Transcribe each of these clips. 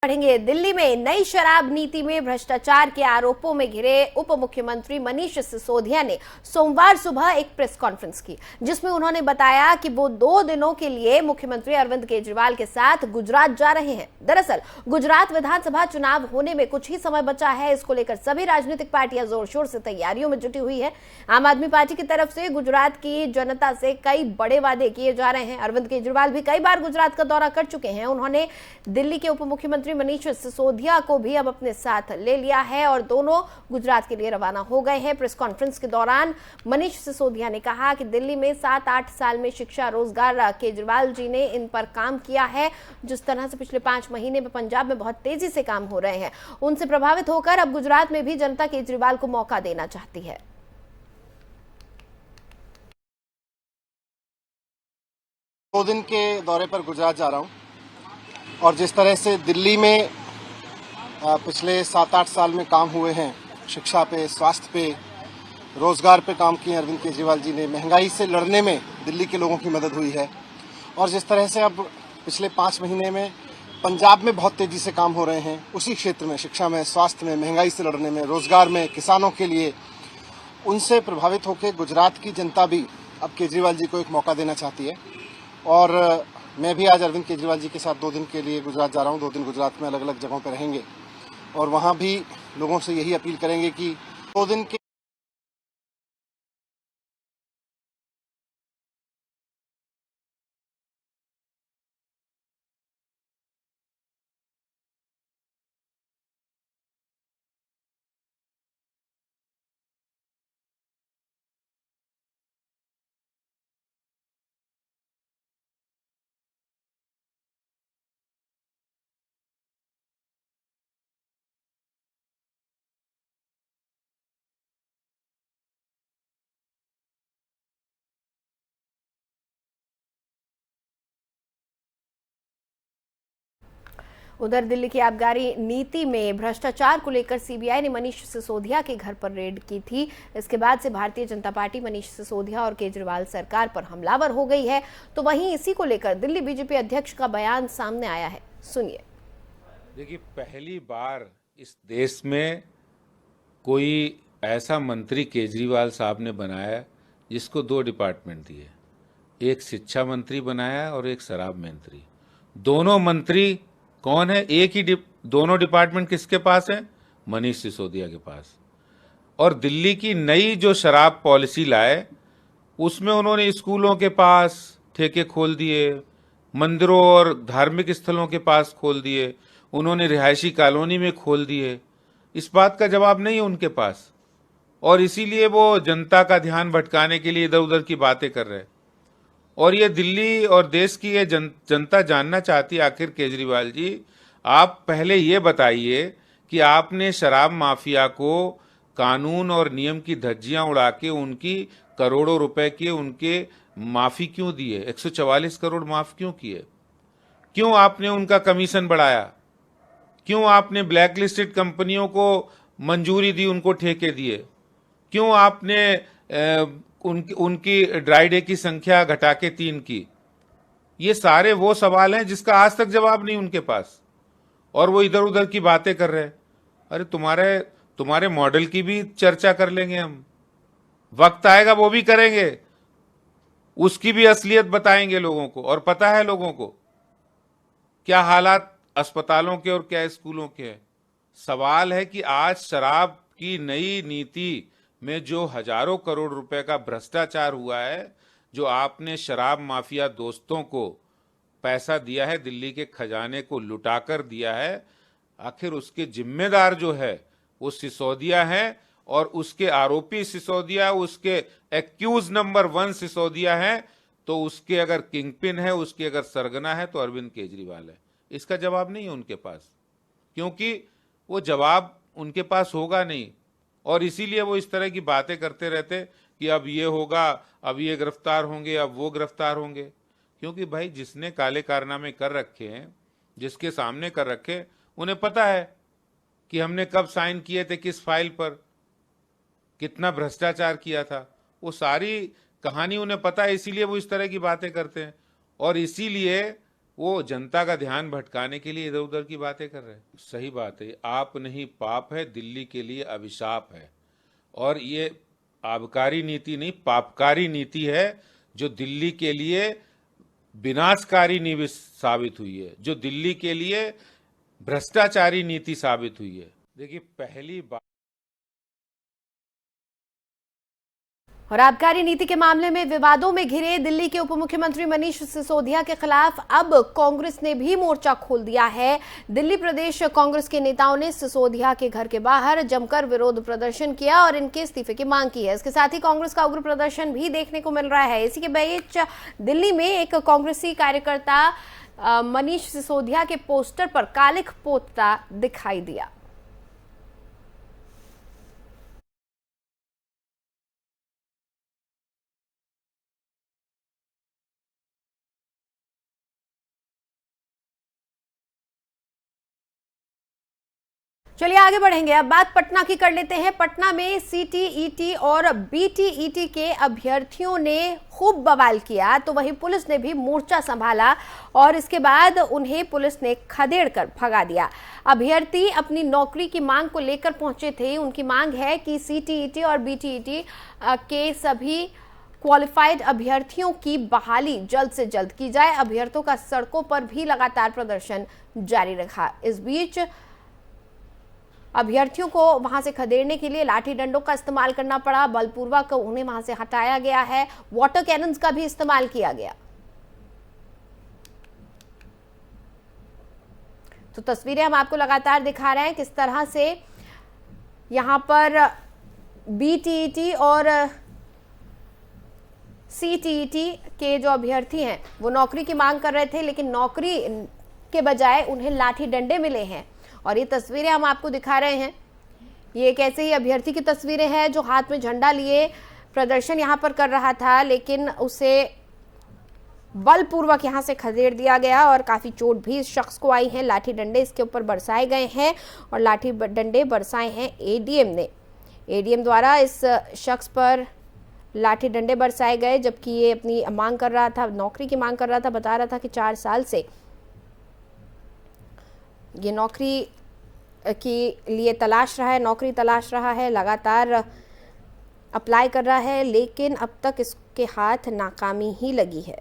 पढ़ेंगे। दिल्ली में नई शराब नीति में भ्रष्टाचार के आरोपों में घिरे उप मुख्यमंत्री मनीष सिसोदिया ने सोमवार सुबह एक प्रेस कॉन्फ्रेंस की, जिसमें उन्होंने बताया कि वो 2 दिनों के लिए मुख्यमंत्री अरविंद केजरीवाल के साथ गुजरात जा रहे हैं। दरअसल गुजरात विधानसभा चुनाव होने में कुछ ही समय बचा है। इसको लेकर सभी राजनीतिक पार्टियां जोर शोर से तैयारियों में जुटी हुई है। आम आदमी पार्टी की तरफ से गुजरात की जनता से कई बड़े वादे किए जा रहे हैं। अरविंद केजरीवाल भी कई बार गुजरात का दौरा कर चुके हैं। उन्होंने दिल्ली के उप मुख्यमंत्री मनीष सिसोदिया को भी अब अपने साथ ले लिया है और दोनों गुजरात के लिए रवाना हो गए हैं। प्रेस कॉन्फ्रेंस के दौरान मनीष सिसोदिया ने कहा कि दिल्ली में 7-8 साल में शिक्षा, रोजगार केजरीवाल जी ने इन पर काम किया है। जिस तरह से पिछले 5 महीने में पंजाब में बहुत तेजी से काम हो रहे हैं, उनसे प्रभावित होकर अब गुजरात में भी जनता केजरीवाल को मौका देना चाहती है। 2 दिन के दौरे पर गुजरात जा रहा हूं और जिस तरह से दिल्ली में पिछले 7-8 साल में काम हुए हैं, शिक्षा पे, स्वास्थ्य पे, रोजगार पे काम किए अरविंद केजरीवाल जी ने, महंगाई से लड़ने में दिल्ली के लोगों की मदद हुई है। और जिस तरह से अब पिछले 5 महीने में पंजाब में बहुत तेजी से काम हो रहे हैं, उसी क्षेत्र में, शिक्षा में, स्वास्थ्य में, महंगाई से लड़ने में, रोजगार में, किसानों के लिए, उनसे प्रभावित होकर गुजरात की जनता भी अब केजरीवाल जी को एक मौका देना चाहती है। और मैं भी आज अरविंद केजरीवाल जी के साथ 2 दिन के लिए गुजरात जा रहा हूं। 2 दिन गुजरात में अलग अलग जगहों पर रहेंगे और वहां भी लोगों से यही अपील करेंगे कि 2 दिन के उधर दिल्ली की आबकारी नीति में भ्रष्टाचार को लेकर सीबीआई ने मनीष सिसोदिया के घर पर रेड की थी। इसके बाद से भारतीय जनता पार्टी मनीष सिसोदिया और केजरीवाल सरकार पर हमलावर हो गई है। तो वहीं इसी को लेकर दिल्ली बीजेपी अध्यक्ष का बयान सामने आया है, सुनिए। देखिए, पहली बार इस देश में कोई ऐसा मंत्री केजरीवाल साहब ने बनाया जिसको 2 डिपार्टमेंट दिए। एक शिक्षा मंत्री बनाया और एक शराब मंत्री। दोनों मंत्री कौन है? एक ही दोनों डिपार्टमेंट किसके पास है? मनीष सिसोदिया के पास। और दिल्ली की नई जो शराब पॉलिसी लाए, उसमें उन्होंने स्कूलों के पास ठेके खोल दिए, मंदिरों और धार्मिक स्थलों के पास खोल दिए, उन्होंने रिहायशी कॉलोनी में खोल दिए। इस बात का जवाब नहीं है उनके पास, और इसीलिए वो जनता का ध्यान भटकाने के लिए इधर उधर की बातें कर रहे हैं। और ये दिल्ली और देश की ये जनता जानना चाहती है, आखिर केजरीवाल जी, आप पहले ये बताइए कि आपने शराब माफिया को कानून और नियम की धज्जियां उड़ा के उनकी करोड़ों रुपए के उनके माफी क्यों दिए? 144 करोड़ माफ क्यों किए? क्यों आपने उनका कमीशन बढ़ाया? क्यों आपने ब्लैक लिस्टेड कंपनियों को मंजूरी दी, उनको ठेके दिए? क्यों आपने उनकी ड्राई डे की संख्या घटा के 3 की? ये सारे वो सवाल हैं जिसका आज तक जवाब नहीं उनके पास, और वो इधर उधर की बातें कर रहे हैं। अरे तुम्हारे मॉडल की भी चर्चा कर लेंगे हम, वक्त आएगा वो भी करेंगे, उसकी भी असलियत बताएंगे लोगों को। और पता है लोगों को क्या हालात अस्पतालों के और क्या स्कूलों के हैं। सवाल है कि आज शराब की नई नीति में जो हजारों करोड़ रुपए का भ्रष्टाचार हुआ है, जो आपने शराब माफिया दोस्तों को पैसा दिया है, दिल्ली के खजाने को लुटाकर दिया है, आखिर उसके जिम्मेदार जो है वो सिसोदिया है, और उसके आरोपी सिसोदिया, उसके एक्यूज नंबर 1 सिसोदिया है। तो उसके अगर किंगपिन है, उसके अगर सरगना है, तो अरविंद केजरीवाल है। इसका जवाब नहीं है उनके पास, क्योंकि वो जवाब उनके पास होगा नहीं। और इसीलिए वो इस तरह की बातें करते रहते कि अब ये होगा, अब ये गिरफ्तार होंगे, अब वो गिरफ्तार होंगे। क्योंकि भाई, जिसने काले कारनामे कर रखे हैं, जिसके सामने कर रखे, उन्हें पता है कि हमने कब साइन किए थे, किस फाइल पर, कितना भ्रष्टाचार किया था। वो सारी कहानी उन्हें पता है, इसीलिए वो इस तरह की बातें करते हैं। और इसीलिए वो जनता का ध्यान भटकाने के लिए इधर उधर की बातें कर रहे हैं। सही बात है, आप नहीं पाप है, दिल्ली के लिए अभिशाप है। और ये आबकारी नीति नहीं, पापकारी नीति है, जो दिल्ली के लिए विनाशकारी नीति साबित हुई है, जो दिल्ली के लिए भ्रष्टाचारी नीति साबित हुई है। देखिए, पहली बार और आबकारी नीति के मामले में विवादों में घिरे दिल्ली के उप मुख्यमंत्री मनीष सिसोदिया के खिलाफ अब कांग्रेस ने भी मोर्चा खोल दिया है। दिल्ली प्रदेश कांग्रेस के नेताओं ने सिसोदिया के घर के बाहर जमकर विरोध प्रदर्शन किया और इनके इस्तीफे की मांग की है। इसके साथ ही कांग्रेस का उग्र प्रदर्शन भी देखने को मिल रहा है। इसी के बीच दिल्ली में एक कांग्रेसी कार्यकर्ता मनीष सिसोदिया के पोस्टर पर कालिख पोतता दिखाई दिया। चलिए आगे बढ़ेंगे। अब बात पटना की कर लेते हैं। पटना में सीटीईटी और बीटीईटी के अभ्यर्थियों ने खूब बवाल किया, तो वहीं पुलिस ने भी मोर्चा संभाला और इसके बाद उन्हें पुलिस ने खदेड़ कर भगा दिया। अभ्यर्थी अपनी नौकरी की मांग को लेकर पहुंचे थे। उनकी मांग है कि सीटीईटी और बीटीईटी के सभी क्वालिफाइड अभ्यर्थियों की बहाली जल्द से जल्द की जाए। अभ्यर्थियों का सड़कों पर भी लगातार प्रदर्शन जारी रखा। इस बीच अभ्यर्थियों को वहां से खदेड़ने के लिए लाठी डंडों का इस्तेमाल करना पड़ा, बलपूर्वक उन्हें वहां से हटाया गया है। वाटर कैनन्स का भी इस्तेमाल किया गया। तो तस्वीरें हम आपको लगातार दिखा रहे हैं किस तरह से यहां पर बीटीईटी और सीटीईटी के जो अभ्यर्थी हैं वो नौकरी की मांग कर रहे थे, लेकिन नौकरी के बजाय उन्हें लाठी डंडे मिले हैं। और ये तस्वीरें हम आपको दिखा रहे हैं। ये एक ऐसे ही अभ्यर्थी की तस्वीरें हैं जो हाथ में झंडा लिए प्रदर्शन यहां पर कर रहा था, लेकिन उसे बलपूर्वक यहां से खदेड़ दिया गया और काफी चोट भी इस शख्स को आई है। लाठी डंडे इसके ऊपर बरसाए गए हैं और लाठी डंडे बरसाए हैं एडीएम ने। एडीएम द्वारा इस शख्स पर लाठी डंडे बरसाए गए, जबकि ये अपनी मांग कर रहा था, नौकरी की मांग कर रहा था। बता रहा था कि 4 साल से ये नौकरी के लिए तलाश रहा है, नौकरी तलाश रहा है, लगातार अप्लाई कर रहा है, लेकिन अब तक इसके हाथ नाकामी ही लगी है।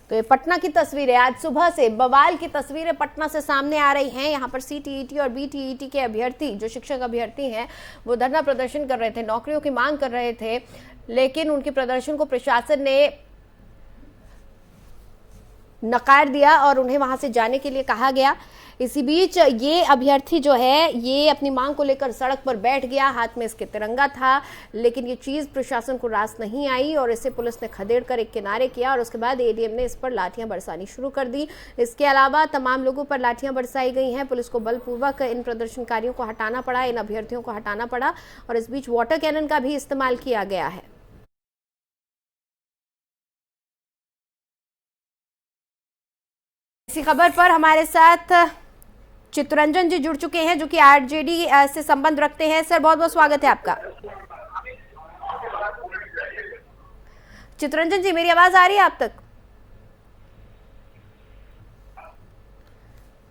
तो ये पटना की तस्वीरें, आज सुबह से बवाल की तस्वीरें पटना से सामने आ रही हैं। यहाँ पर सीटीईटी और बीटीईटी के अभ्यर्थी, जो शिक्षक अभ्यर्थी हैं, वो धरना प्रदर्शन कर रहे थे, नौकरियों की मांग कर रहे थे, लेकिन उनके प्रदर्शन को प्रशासन ने नकार दिया और उन्हें वहां से जाने के लिए कहा गया। इसी बीच ये अभ्यर्थी जो है ये अपनी मांग को लेकर सड़क पर बैठ गया, हाथ में इसके तिरंगा था, लेकिन ये चीज प्रशासन को रास नहीं आई और इसे पुलिस ने खदेड़ कर एक किनारे किया और उसके बाद एडीएम ने इस पर लाठियां बरसानी शुरू कर दी। इसके अलावा तमाम लोगों पर लाठियां बरसाई गई हैं। पुलिस को बलपूर्वक इन प्रदर्शनकारियों को हटाना पड़ा, इन अभ्यर्थियों को हटाना पड़ा और इस बीच वाटर कैनन का भी इस्तेमाल किया गया है। इसी खबर पर हमारे साथ चित्तरंजन जी जुड़ चुके हैं, जो कि आरजेडी से संबंध रखते हैं। सर, बहुत बहुत स्वागत है आपका। चित्तरंजन जी, मेरी आवाज आ रही है आप तक?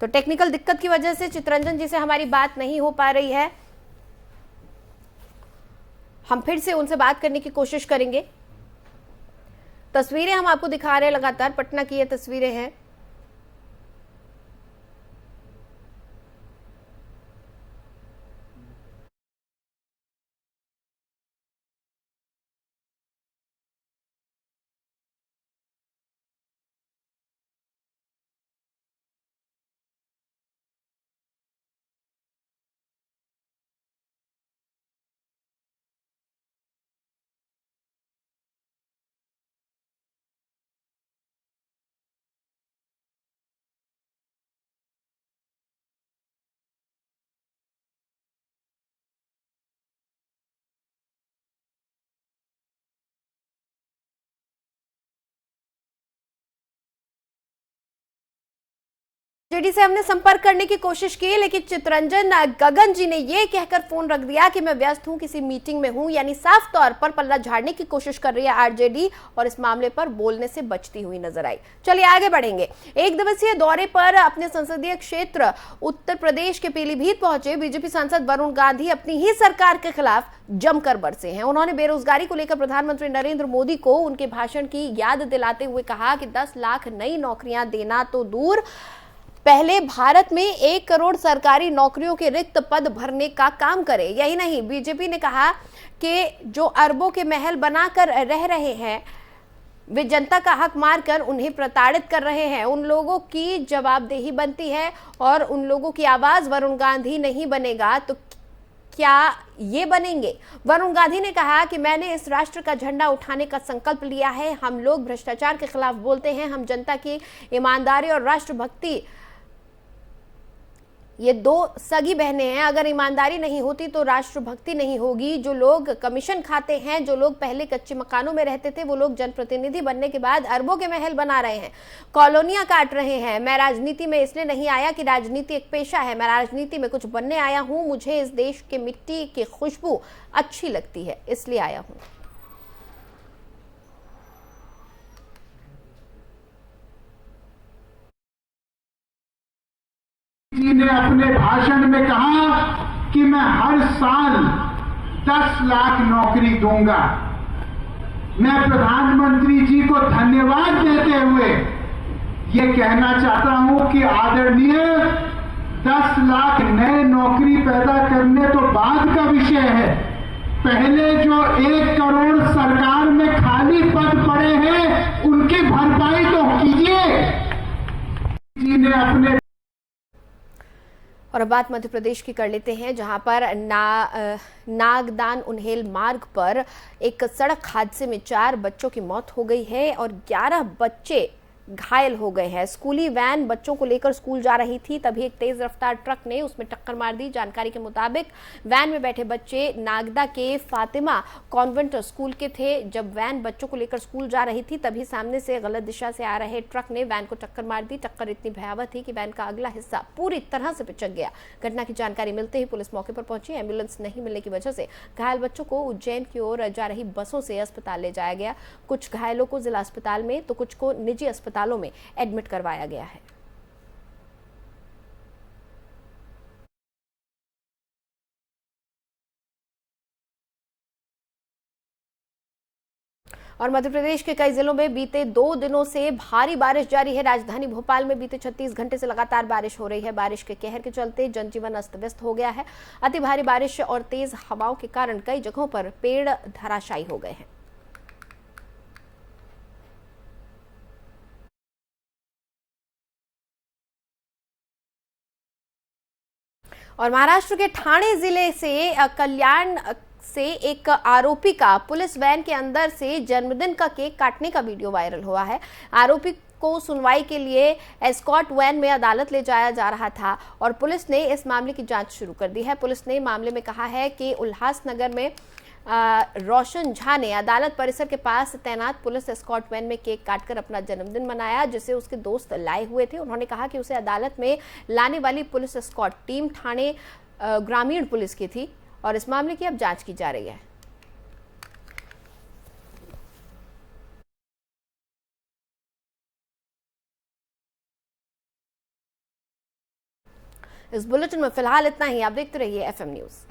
तो टेक्निकल दिक्कत की वजह से चित्तरंजन जी से हमारी बात नहीं हो पा रही है। हम फिर से उनसे बात करने की कोशिश करेंगे। तस्वीरें हम आपको दिखा रहे हैं लगातार, पटना की ये तस्वीरें हैं। जेडी से हमने संपर्क करने की कोशिश की, लेकिन चितरंजन गगन जी ने यह कहकर फोन रख दिया कि मैं व्यस्त हूं, किसी मीटिंग में हूं। यानी साफ तौर पर पल्ला झाड़ने की कोशिश कर रही है आरजेडी और इस मामले पर बोलने से बचती हुई नजर आई। चलिए आगे बढ़ेंगे। एक दिवसीय दौरे पर अपने संसदीय क्षेत्र उत्तर प्रदेश के पीलीभीत पहुंचे बीजेपी सांसद वरुण गांधी अपनी ही सरकार के खिलाफ जमकर बरसे हैं। उन्होंने बेरोजगारी को लेकर प्रधानमंत्री नरेंद्र मोदी को उनके भाषण की याद दिलाते हुए कहा कि 10 लाख नई नौकरियां देना तो दूर, पहले भारत में 1 करोड़ सरकारी नौकरियों के रिक्त पद भरने का काम करे। यही नहीं, बीजेपी ने कहा कि जो अरबों के महल बनाकर रह रहे हैं वे जनता का हक मारकर उन्हें प्रताड़ित कर रहे हैं। उन लोगों की जवाबदेही बनती है और उन लोगों की आवाज वरुण गांधी नहीं बनेगा तो क्या ये बनेंगे? वरुण गांधी ने कहा कि मैंने इस राष्ट्र का झंडा उठाने का संकल्प लिया है। हम लोग भ्रष्टाचार के खिलाफ बोलते हैं। हम जनता की ईमानदारी और राष्ट्रभक्ति, ये 2 सगी बहनें हैं। अगर ईमानदारी नहीं होती तो राष्ट्रभक्ति नहीं होगी। जो लोग कमीशन खाते हैं, जो लोग पहले कच्चे मकानों में रहते थे, वो लोग जनप्रतिनिधि बनने के बाद अरबों के महल बना रहे हैं, कॉलोनियां काट रहे हैं। मैं राजनीति में इसलिए नहीं आया कि राजनीति एक पेशा है, मैं राजनीति में कुछ बनने आया हूं। मुझे इस देश के मिट्टी की खुशबू अच्छी लगती है, इसलिए आया हूं। जी ने अपने भाषण में कहा कि मैं हर साल 10 लाख नौकरी दूंगा। मैं प्रधानमंत्री जी को धन्यवाद देते हुए ये कहना चाहता हूं कि आदरणीय 10 लाख नए नौकरी पैदा करने तो बाद का विषय है। पहले जो 1 करोड़ सरकार में खाली पद पड़े हैं उनकी भरपाई तो कीजिए। जी ने अपने और अब बात मध्य प्रदेश की कर लेते हैं, जहां पर नागदान उन्हेल मार्ग पर एक सड़क हादसे में 4 बच्चों की मौत हो गई है और 11 बच्चे घायल हो गए हैं। स्कूली वैन बच्चों को लेकर स्कूल जा रही थी, तभी एक तेज रफ्तार ट्रक ने उसमें टक्कर मार दी। जानकारी के मुताबिक वैन में बैठे बच्चे नागदा के फातिमा कॉन्वेंट स्कूल के थे। जब वैन बच्चों को लेकर स्कूल जा रही थी तभी सामने से गलत दिशा से आ रहे ट्रक ने वैन को टक्कर मार दी। टक्कर इतनी भयावह थी कि वैन का अगला हिस्सा पूरी तरह से पिचक गया। घटना की जानकारी मिलते ही पुलिस मौके पर पहुंची। एम्बुलेंस नहीं मिलने की वजह से घायल बच्चों को उज्जैन की ओर जा रही बसों से अस्पताल ले जाया गया। कुछ घायलों को जिला अस्पताल में तो कुछ को निजी अस्पतालों में एडमिट करवाया गया है। और मध्य प्रदेश के कई जिलों में बीते 2 दिनों से भारी बारिश जारी है। राजधानी भोपाल में बीते 36 घंटे से लगातार बारिश हो रही है। बारिश के कहर के चलते जनजीवन अस्त व्यस्त हो गया है। अति भारी बारिश और तेज हवाओं के कारण कई जगहों पर पेड़ धराशायी हो गए हैं। और महाराष्ट्र के ठाणे जिले से कल्याण से एक आरोपी का पुलिस वैन के अंदर से जन्मदिन का केक काटने का वीडियो वायरल हुआ है। आरोपी को सुनवाई के लिए एस्कॉर्ट वैन में अदालत ले जाया जा रहा था और पुलिस ने इस मामले की जांच शुरू कर दी है। पुलिस ने मामले में कहा है कि उल्लासनगर में रोशन झा ने अदालत परिसर के पास तैनात पुलिस एस्कॉर्ट वैन में केक काटकर अपना जन्मदिन मनाया, जिसे उसके दोस्त लाए हुए थे। उन्होंने कहा कि उसे अदालत में लाने वाली पुलिस एस्कॉर्ट टीम ठाणे ग्रामीण पुलिस की थी और इस मामले की अब जांच की जा रही है। इस बुलेटिन में फिलहाल इतना ही। आप देखते रहिए FM न्यूज।